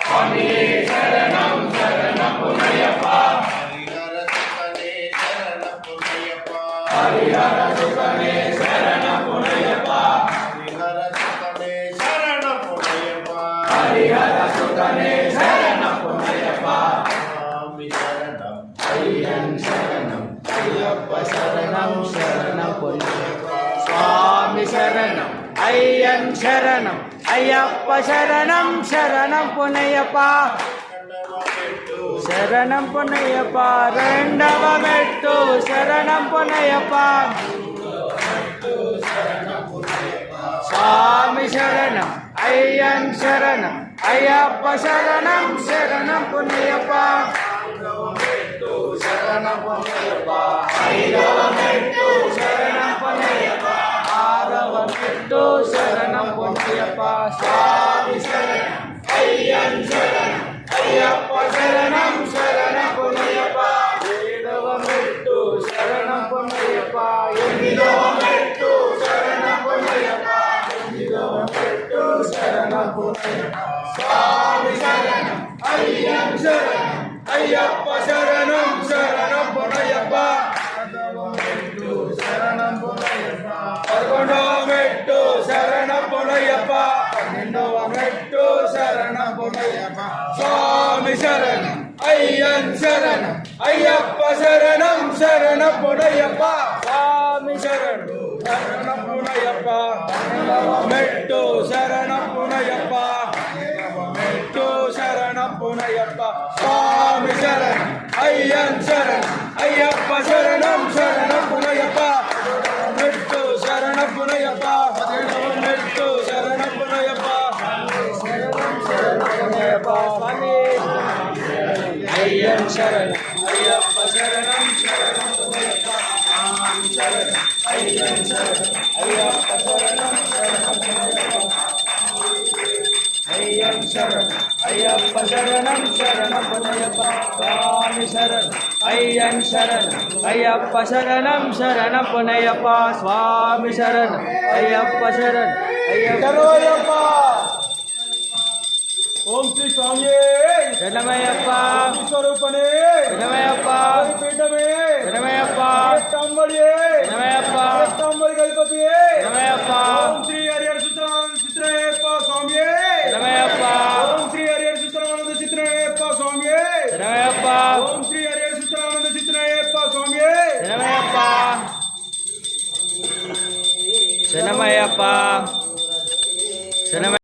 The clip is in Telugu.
స్వామియే శరణం శరణమయ్యప్ప హరిహర సుతనే శరణమయ్యప్ప హరిహర సుతనే శరణమయ్యప్ప స్వామి శరణం అయ్యన్ శరణం అయ్యప్ప శరణం శరణం పునయ్యప్ప శరణం పునయ్యప్ప రెండవ మెట్టు శరణం పునయ్యప్ప స్వామి శరణం అయ్యన్ శరణం అయ్యప్ప శరణం శరణం పునయ్యప్ప శరణం పునయ్యప్ప ఐదవ మెట్టు శరణం పునయ్యప్ప ఆరవ మెట్టు శరణం పునయ్యప్ప స్వామి శరణం అయ్యన్ శరణం అయ్యప్ప శరణం శరణం పునయ్యప్ప ఏడవ మెట్టు శరణం పునయ్యప్ప ఎనిమిదవ మెట్టు శరణం పునయ్యప్ప తొమ్మిదవ మెట్టు శరణం పునయ్యప్ప స్వామి శరణం అయ్యన్ శరణం అయ్యప్ప శరణం శరణం పునయ్యప్ప శరణం పునయ్యప్ప పదకొండవ మెట్టు శరణం పునయ్యప్ప పన్నెండవ మెట్టు శరణం పునయ్యప్ప స్వామి శరణం అయ్యన్ శరణం అయ్యప్ప శరణం శరణం పునయ్యప్ప స్వామి శరణం శరణం పునయ్యప్ప మెట్టు శరణం పునయ్యప్ప మెట్టు శరణం పునయ్యప్ప స్వామి శరణం అయ్యన్ శరణం అయ్యప్ప శరణం శరణం పునయ్యప్ప మెట్టు శరణం పునయ్యప్ప మెట్టు శరణం పునయ్యప్ప స్వామి అయ్యన్ శరణం అయ్యప్ప శరణం శరణం పునయ్యప్ప స్వామి శరణం అయ్యన్ శరణం అయ్యప్ప శరణం శరణం పునయ్యప్ప అయ్యన్ శరణం అయ్యప్ప శరణం శరణం పునయ్యప్ప స్వామి శరణం అయ్యన్ శరణం అయ్యప్ప శరణం శరణం పునయ్యప్ప స్వామి శరణం అయ్యప్ప శరణం అయ్యప్ప ఓం శ్రీ స్వామి శరణమయ్యప్ప స్వరూపనే శరణమయ్యప్ప పీఠమే శరణమయ్యప్ప తంబడియే శరణమయ్యప్ప తంబడి గణపతియే శరణమయ్యప్ప ఓం శ్రీ